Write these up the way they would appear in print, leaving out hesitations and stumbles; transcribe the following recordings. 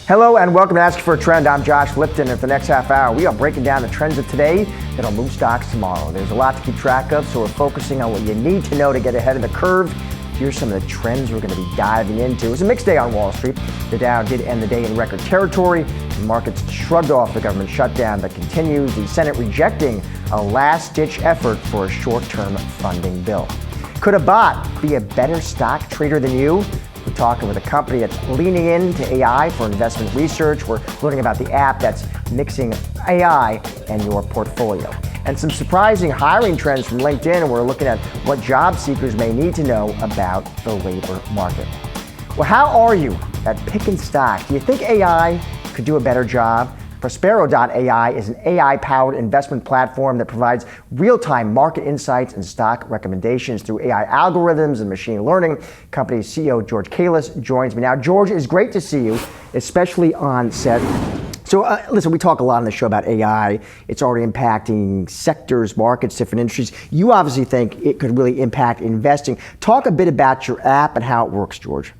Hello and welcome to Ask for a Trend. I'm Josh Lipton, and for the next half hour, we are breaking down the trends of today that'll move stocks tomorrow. There's a lot to keep track of, so we're focusing on what you need to know to get ahead of the curve. Here's some of the trends we're going to be diving into. It was a mixed day on Wall Street. The Dow did end the day in record territory. The markets shrugged off the government shutdown that continues, the Senate rejecting a last-ditch effort for a short-term funding bill. Could a bot be a better stock trader than you? We're talking with a company that's leaning into AI for investment research. We're learning about the app that's mixing AI and your portfolio. And some surprising hiring trends from LinkedIn, and we're looking at what job seekers may need to know about the labor market. Well, how are you at picking stock? Do you think AI could do a better job? Prospero.ai is an AI-powered investment platform that provides real-time market insights and stock recommendations through AI algorithms and machine learning. Company's CEO George Kailas joins me now. George, it's great to see you, especially on set. So listen, we talk a lot on the show about AI. It's already impacting sectors, markets, different industries. You obviously think it could really impact investing. Talk a bit about your app and how it works, George.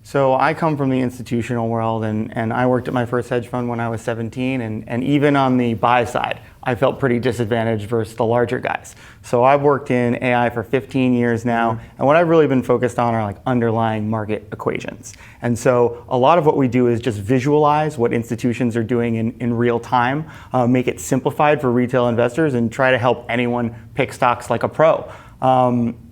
So I come from the institutional world, and I worked at my first hedge fund when I was 17, and even on the buy side, I felt pretty disadvantaged versus the larger guys. So I've worked in AI for 15 years now, and what I've really been focused on are like underlying market equations. And so a lot of what we do is just visualize what institutions are doing in real time, make it simplified for retail investors, and try to help anyone pick stocks like a pro.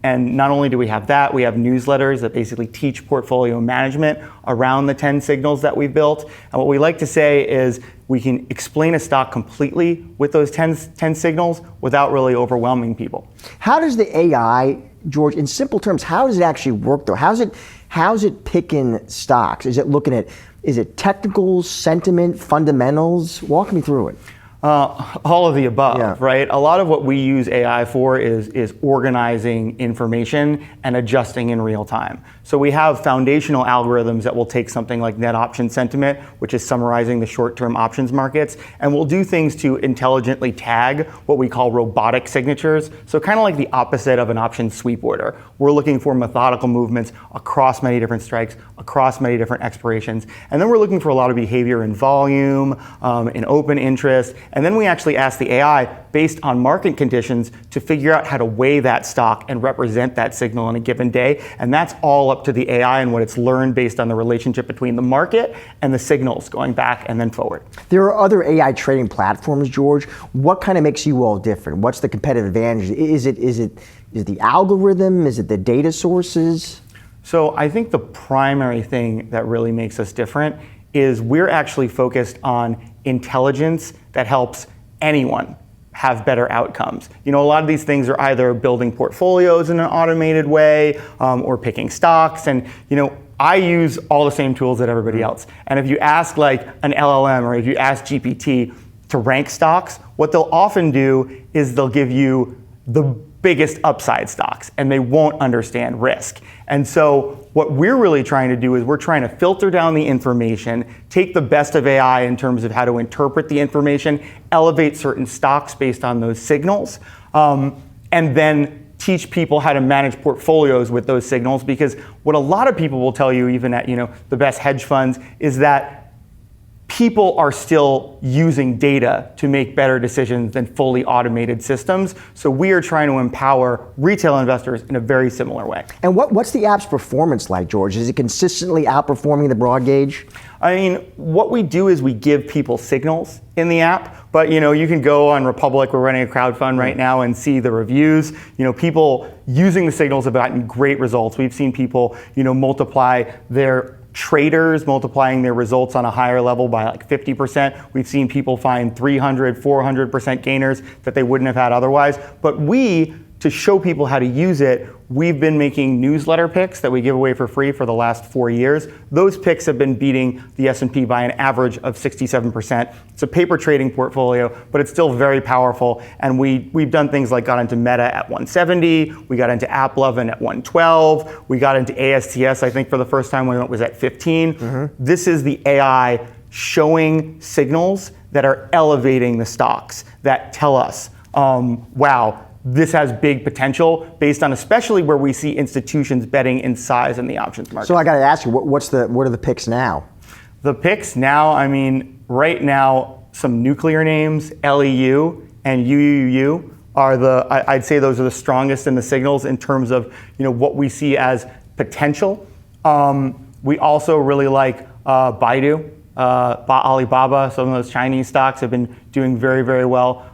And not only do we have that, we have newsletters that basically teach portfolio management around the 10 signals that we've built. And what we like to say is we can explain a stock completely with those 10 signals without really overwhelming people. How does the AI, George, in simple terms, how does it actually work though? How's it picking stocks? Is it technicals, sentiment, fundamentals? Walk me through it. All of the above, yeah. Right? A lot of what we use AI for is organizing information and adjusting in real time. So we have foundational algorithms that will take something like net option sentiment, which is summarizing the short-term options markets, and we'll do things to intelligently tag what we call robotic signatures. So kind of like the opposite of an option sweep order. We're looking for methodical movements across many different strikes, across many different expirations. And then we're looking for a lot of behavior in volume, in open interest. And then we actually ask the AI, based on market conditions, to figure out how to weigh that stock and represent that signal in a given day. And that's all up to the AI and what it's learned based on the relationship between the market and the signals going back and then forward. There are other AI trading platforms, George. What kind of makes you all different? What's the competitive advantage? Is it the algorithm? Is it the data sources? So I think the primary thing that really makes us different is we're actually focused on intelligence that helps anyone have better outcomes. You know, a lot of these things are either building portfolios in an automated way or picking stocks. And, you know, I use all the same tools that everybody else. And if you ask like an LLM or if you ask GPT to rank stocks, what they'll often do is they'll give you the biggest upside stocks and they won't understand risk. And so what we're really trying to do is we're trying to filter down the information, take the best of AI in terms of how to interpret the information, elevate certain stocks based on those signals, and then teach people how to manage portfolios with those signals. Because what a lot of people will tell you, even at the best hedge funds, is that people are still using data to make better decisions than fully automated systems. So we are trying to empower retail investors in a very similar way. And what's the app's performance like, George? Is it consistently outperforming the broad gauge? I mean, what we do is we give people signals in the app, but you can go on Republic, we're running a crowdfund right now, and see the reviews. People using the signals have gotten great results. We've seen people, multiply their traders multiplying their results on a higher level by like 50%. We've seen people find 300, 400% gainers that they wouldn't have had otherwise. But to show people how to use it, we've been making newsletter picks that we give away for free for the last 4 years. Those picks have been beating the S&P by an average of 67%. It's a paper trading portfolio, but it's still very powerful. And we've done things like got into Meta at 170, we got into AppLovin at 112, we got into ASTS, I think for the first time when it was at 15. Mm-hmm. This is the AI showing signals that are elevating the stocks that tell us, wow, this has big potential based on especially where we see institutions betting in size in the options market. So I got to ask you, what are the picks now? The picks now, I mean, right now, some nuclear names, LEU and UUU are I'd say those are the strongest in the signals in terms of, what we see as potential. We also really like Baidu, Alibaba. Some of those Chinese stocks have been doing very, very well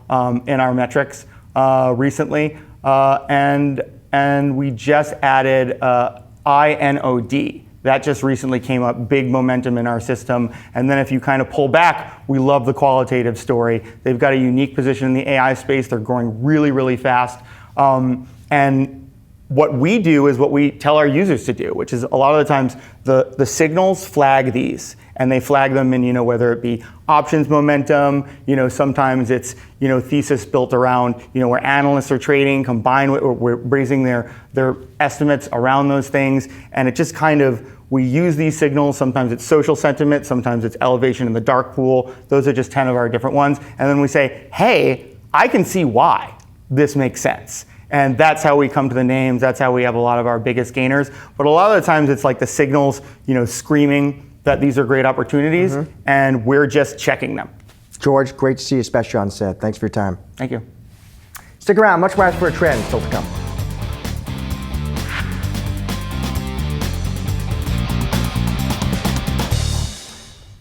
in our metrics recently. And we just added INOD. That just recently came up, big momentum in our system. And then if you kind of pull back, we love the qualitative story. They've got a unique position in the AI space. They're growing really, really fast. And what we do is what we tell our users to do, which is a lot of the times the signals flag these. And they flag them in, whether it be options momentum, sometimes it's, thesis built around, where analysts are trading, combined with, we're raising their estimates around those things. And it just kind of, we use these signals. Sometimes it's social sentiment, sometimes it's elevation in the dark pool. Those are just 10 of our different ones. And then we say, hey, I can see why this makes sense. And that's how we come to the names. That's how we have a lot of our biggest gainers. But a lot of the times it's like the signals, screaming that these are great opportunities, and we're just checking them. George, great to see you, especially on set. Thanks for your time. Thank you. Stick around, much more for a trend still to come.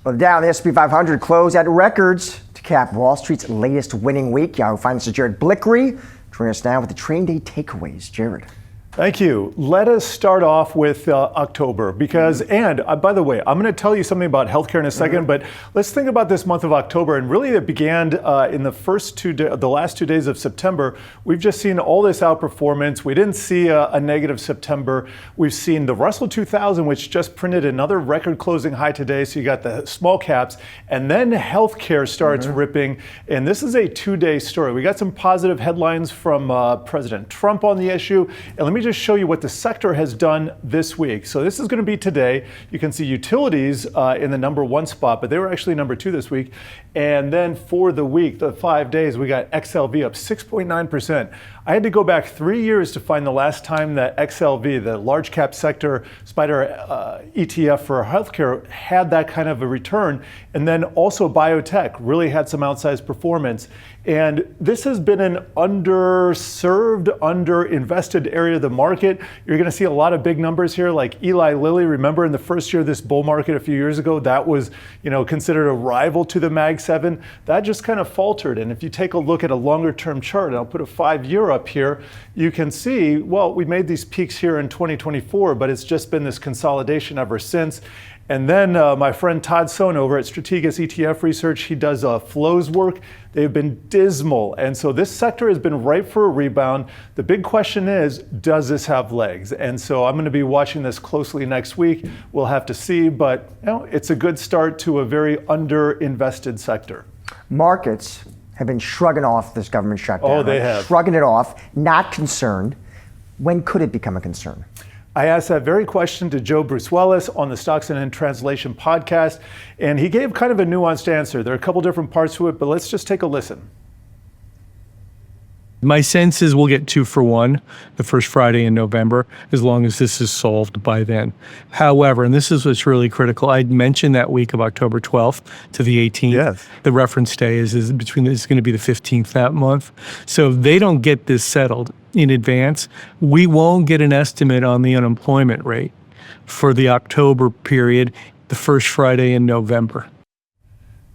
Well, the Dow and the S&P 500 closed at records to cap Wall Street's latest winning week. Yahoo Finance's Jared Blickery joining us now with the trade day takeaways. Jared. Thank you. Let us start off with October because, and by the way, I'm going to tell you something about healthcare in a second, but let's think about this month of October. And really it began in the last 2 days of September. We've just seen all this outperformance. We didn't see a negative September. We've seen the Russell 2000, which just printed another record closing high today. So you got the small caps, and then healthcare starts ripping. And this is a 2-day story. We got some positive headlines from President Trump on the issue. And let me just show you what the sector has done this week. So this is going to be today. You can see utilities in the number 1 spot, but they were actually number 2 this week. And then for the week, the 5 days, we got XLV up 6.9%. I had to go back 3 years to find the last time that XLV, the large cap sector spider ETF for healthcare, had that kind of a return. And then also biotech really had some outsized performance. And this has been an underserved, underinvested area of the market. You're going to see a lot of big numbers here, like Eli Lilly. Remember in the first year of this bull market a few years ago, that was considered a rival to the Mag 7. That just kind of faltered. And if you take a look at a longer term chart, and I'll put a 5-year up here, you can see, well, we made these peaks here in 2024, but it's just been this consolidation ever since. And then my friend Todd Sohn over at Strategas ETF Research, he does flows work. They've been dismal. And so this sector has been ripe for a rebound. The big question is, does this have legs? And so I'm going to be watching this closely next week. We'll have to see, but it's a good start to a very underinvested sector. Markets have been shrugging off this government shutdown. Oh, they have. Shrugging it off, not concerned. When could it become a concern? I asked that very question to Joe Bruce Willis on the Stocks and in Translation podcast, and he gave kind of a nuanced answer. There are a couple different parts to it, but let's just take a listen. My sense is we'll get 2 for 1 the first Friday in November, as long as this is solved by then. However, and this is what's really critical, I'd mentioned that week of October 12th to the 18th. Yes. The reference day is going to be the 15th that month. So if they don't get this settled in advance, we won't get an estimate on the unemployment rate for the October period, the first Friday in November.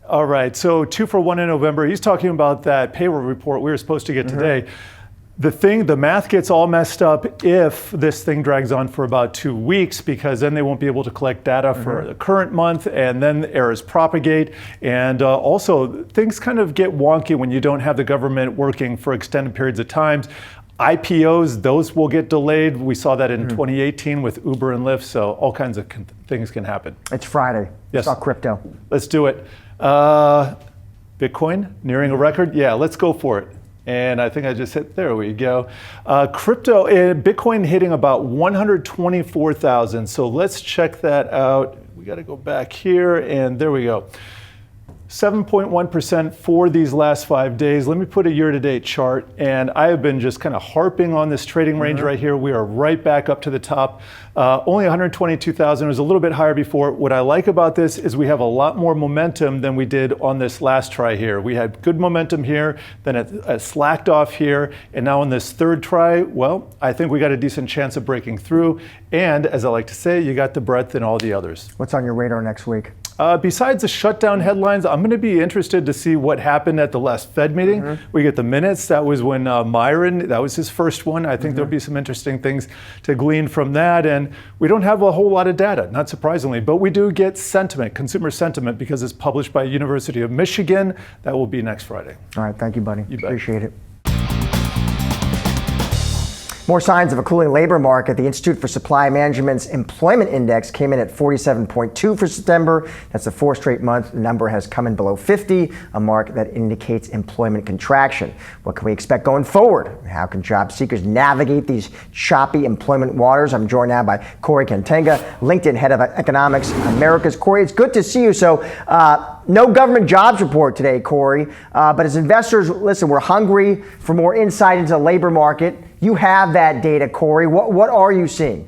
All right, so 2 for 1 in November. He's talking about that payroll report we were supposed to get today. The math gets all messed up if this thing drags on for about 2 weeks, because then they won't be able to collect data for the current month, and then errors propagate. And also, things kind of get wonky when you don't have the government working for extended periods of time. IPOs, those will get delayed. We saw that in 2018 with Uber and Lyft, so all kinds of things can happen. It's Friday. Yes. Let's talk crypto. Let's do it. Bitcoin nearing a record? Yeah, let's go for it. And I think I just hit, there we go. Crypto, Bitcoin hitting about 124,000. So let's check that out. We got to go back here, and there we go. 7.1% for these last 5 days. Let me put a year-to-date chart, and I have been just kind of harping on this trading range right here. We are right back up to the top. Only 122,000. It was a little bit higher before. What I like about this is we have a lot more momentum than we did on this last try here. We had good momentum here, then it slacked off here, and now on this third try, well, I think we got a decent chance of breaking through. And as I like to say, you got the breadth in all the others. What's on your radar next week? Besides the shutdown headlines, I'm going to be interested to see what happened at the last Fed meeting. We get the minutes. That was when Myron, that was his first one. I think there'll be some interesting things to glean from that. And we don't have a whole lot of data, not surprisingly, but we do get sentiment, consumer sentiment, because it's published by University of Michigan. That will be next Friday. All right, thank you, buddy. You bet. Appreciate it. More signs of a cooling labor market. The Institute for Supply Management's employment index came in at 47.2 for September. That's the fourth straight month the number has come in below 50, a mark that indicates employment contraction. What can we expect going forward? How can job seekers navigate these choppy employment waters? I'm joined now by Corey Kantenga, LinkedIn Head of Economics Americas. Corey, it's good to see you. So, no government jobs report today, Corey, but as investors, listen, we're hungry for more insight into the labor market. You have that data, Corey. What are you seeing?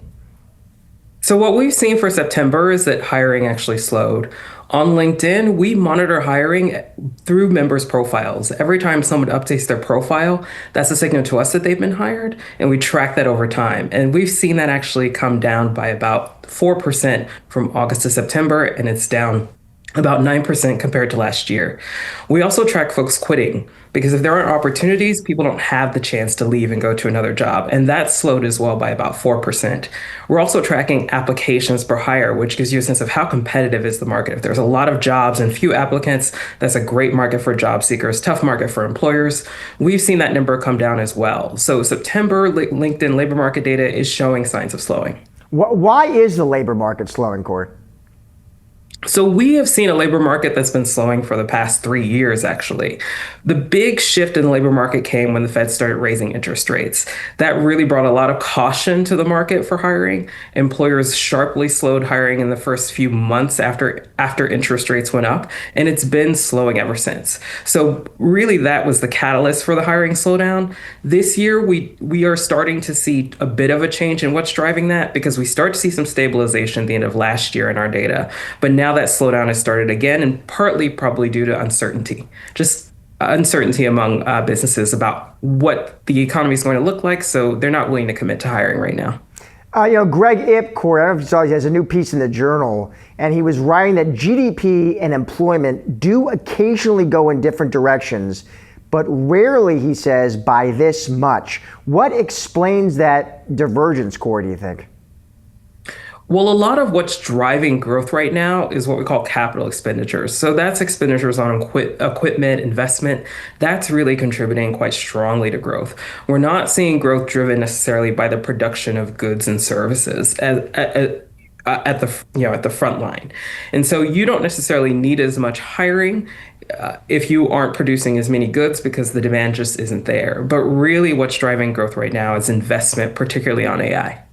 So what we've seen for September is that hiring actually slowed. On LinkedIn, we monitor hiring through members' profiles. Every time someone updates their profile, that's a signal to us that they've been hired, and we track that over time. And we've seen that actually come down by about 4% from August to September, and it's down about 9% compared to last year. We also track folks quitting, because if there aren't opportunities, people don't have the chance to leave and go to another job. And that slowed as well by about 4%. We're also tracking applications per hire, which gives you a sense of how competitive is the market. If there's a lot of jobs and few applicants, that's a great market for job seekers, tough market for employers. We've seen that number come down as well. So September LinkedIn labor market data is showing signs of slowing. Why is the labor market slowing, Corey? So we have seen a labor market that's been slowing for the past 3 years, actually. The big shift in the labor market came when the Fed started raising interest rates. That really brought a lot of caution to the market for hiring. Employers sharply slowed hiring in the first few months after interest rates went up, and it's been slowing ever since. So really that was the catalyst for the hiring slowdown. This year, we are starting to see a bit of a change in what's driving that, because we start to see some stabilization at the end of last year in our data. But now that slowdown has started again, and partly probably due to uncertainty, just uncertainty among businesses about what the economy is going to look like. So they're not willing to commit to hiring right now. Greg Ip, Corey, I don't know if you saw, he has a new piece in the Journal, and he was writing that GDP and employment do occasionally go in different directions, but rarely, he says, by this much. What explains that divergence, Corey, do you think? Well, a lot of what's driving growth right now is what we call capital expenditures. So that's expenditures on equipment, investment. That's really contributing quite strongly to growth. We're not seeing growth driven necessarily by the production of goods and services at the front line. And so you don't necessarily need as much hiring if you aren't producing as many goods, because the demand just isn't there. But really what's driving growth right now is investment, particularly on AI.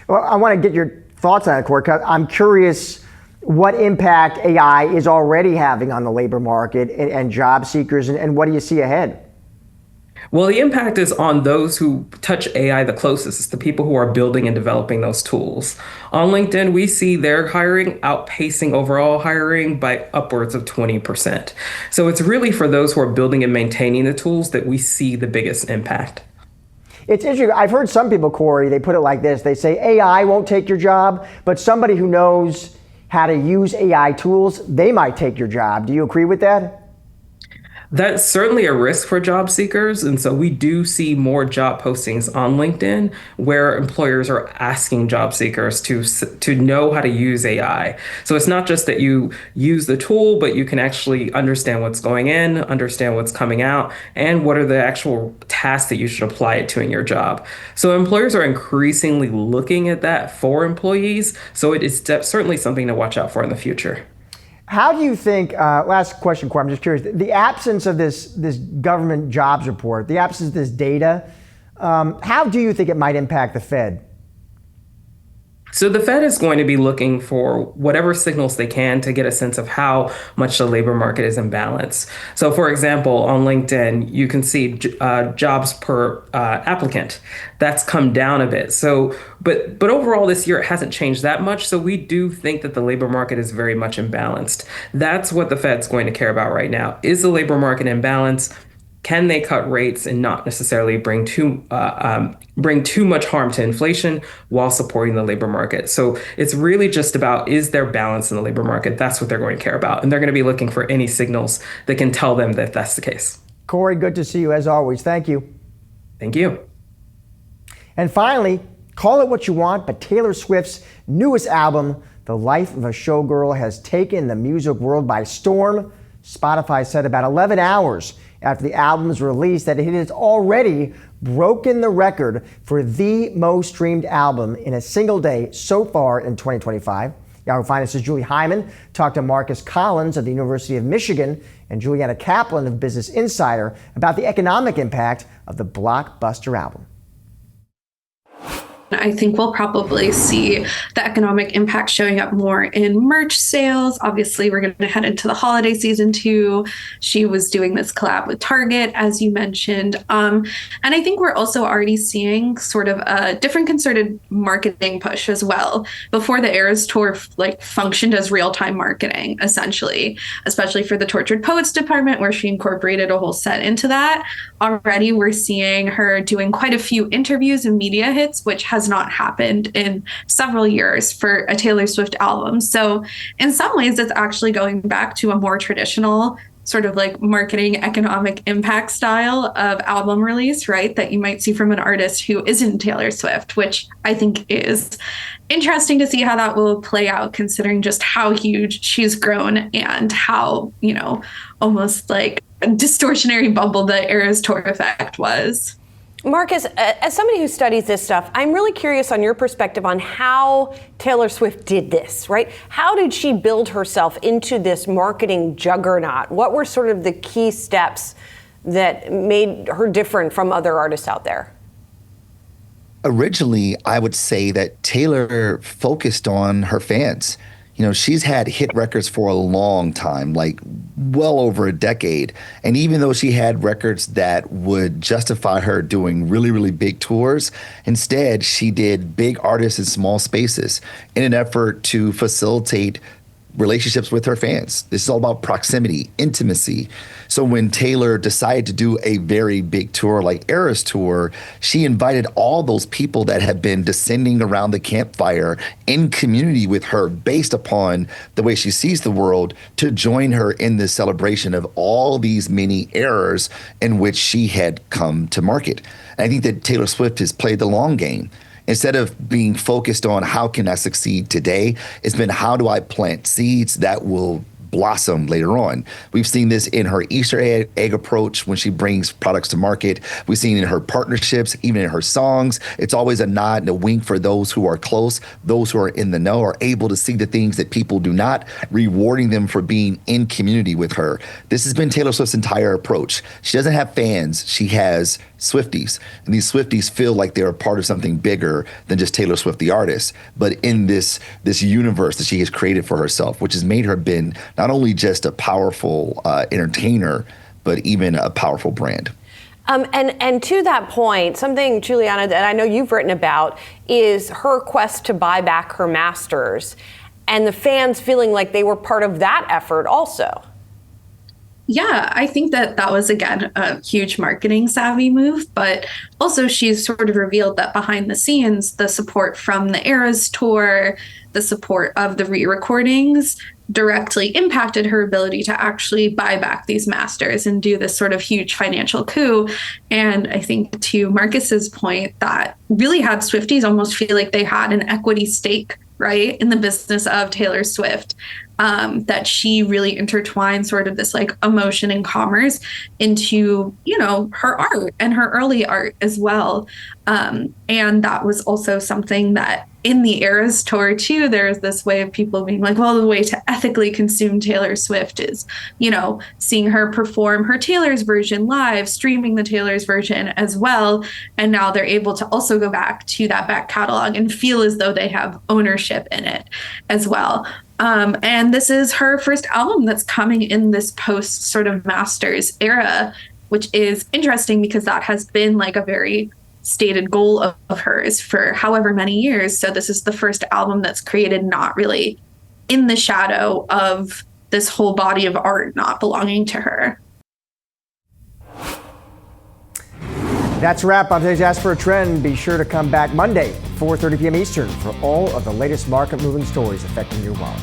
Well, I want to get your thoughts on it, Corey. I'm curious what impact AI is already having on the labor market and job seekers, and what do you see ahead? Well, the impact is on those who touch AI the closest. It's the people who are building and developing those tools. On LinkedIn, we see their hiring outpacing overall hiring by upwards of 20%. So it's really for those who are building and maintaining the tools that we see the biggest impact. It's interesting. I've heard some people, Corey, they put it like this. They say AI won't take your job, but somebody who knows how to use AI tools, they might take your job. Do you agree with that? That's certainly a risk for job seekers. And so we do see more job postings on LinkedIn where employers are asking job seekers to know how to use AI. So it's not just that you use the tool, but you can actually understand what's going in, understand what's coming out, and what are the actual tasks that you should apply it to in your job. So employers are increasingly looking at that for employees. So it is certainly something to watch out for in the future. How do you think, last question, Corey, I'm just curious, the absence of this government jobs report, the absence of this data, how do you think it might impact the Fed? So the Fed is going to be looking for whatever signals they can to get a sense of how much the labor market is in balance. So, for example, on LinkedIn, you can see jobs per applicant. That's come down a bit. So, but overall this year it hasn't changed that much. So we do think that the labor market is very much imbalanced. That's what the Fed's going to care about right now. Is the labor market in balance? Can they cut rates and not necessarily bring too much harm to inflation while supporting the labor market? So it's really just about, is there balance in the labor market? That's what they're going to care about, and they're going to be looking for any signals that can tell them that that's the case. Corey, good to see you as always. Thank you. Thank you. And finally, call it what you want, but Taylor Swift's newest album, The Life of a Showgirl, has taken the music world by storm. Spotify said about 11 hours after the album's release that it has already broken the record for the most streamed album in a single day so far in 2025. Yahoo Finance's Julie Hyman talked to Marcus Collins of the University of Michigan and Juliana Kaplan of Business Insider about the economic impact of the blockbuster album. I think we'll probably see the economic impact showing up more in merch sales. Obviously, we're going to head into the holiday season too. She was doing this collab with Target, as you mentioned. And I think we're also already seeing sort of a different concerted marketing push as well. Before the Eras Tour functioned as real-time marketing, essentially, especially for the Tortured Poets department, where she incorporated a whole set into that. Already, we're seeing her doing quite a few interviews and media hits, which has not happened in several years for a Taylor Swift album. So in some ways, it's actually going back to a more traditional sort of like marketing economic impact style of album release, right? That you might see from an artist who isn't Taylor Swift, which I think is interesting to see how that will play out, considering just how huge she's grown and how, almost like a distortionary bubble the Eras Tour effect was. Marcus, as somebody who studies this stuff, I'm really curious on your perspective on how Taylor Swift did this, right? How did she build herself into this marketing juggernaut? What were sort of the key steps that made her different from other artists out there? Originally, I would say that Taylor focused on her fans. She's had hit records for a long time, like well over a decade. And even though she had records that would justify her doing really, really big tours, instead she did big artists in small spaces in an effort to facilitate relationships with her fans. This is all about proximity, intimacy. So when Taylor decided to do a very big tour like Eras Tour, she invited all those people that had been descending around the campfire in community with her based upon the way she sees the world to join her in this celebration of all these many eras in which she had come to market. And I think that Taylor Swift has played the long game. Instead of being focused on how can I succeed today, it's been how do I plant seeds that will blossom later on. We've seen this in her Easter egg approach when she brings products to market. We've seen it in her partnerships, even in her songs. It's always a nod and a wink for those who are close, those who are in the know, are able to see the things that people do not, rewarding them for being in community with her. This has been Taylor Swift's entire approach. She doesn't have fans, she has Swifties. And these Swifties feel like they're a part of something bigger than just Taylor Swift, the artist, but in this universe that she has created for herself, which has made her been not only just a powerful entertainer, but even a powerful brand. And to that point, something, Juliana, that I know you've written about is her quest to buy back her masters and the fans feeling like they were part of that effort also. Yeah, I think that was, again, a huge marketing savvy move, but also she's sort of revealed that behind the scenes, the support from the Eras Tour, the support of the re-recordings directly impacted her ability to actually buy back these masters and do this sort of huge financial coup. And I think to Marcus's point, that really had Swifties almost feel like they had an equity stake, right, in the business of Taylor Swift. that she really intertwined sort of this like emotion and commerce into, her art and her early art as well. And that was also something that in the Eras tour too, there's this way of people being like, well, the way to ethically consume Taylor Swift is, seeing her perform her Taylor's version live, streaming the Taylor's version as well. And now they're able to also go back to that back catalog and feel as though they have ownership in it as well. And this is her first album that's coming in this post sort of Masters era, which is interesting because that has been like a very stated goal of hers for however many years. So this is the first album that's created not really in the shadow of this whole body of art not belonging to her. That's a wrap on today's Ask for a Trend. Be sure to come back Monday, 4:30 p.m. Eastern for all of the latest market-moving stories affecting your wallet.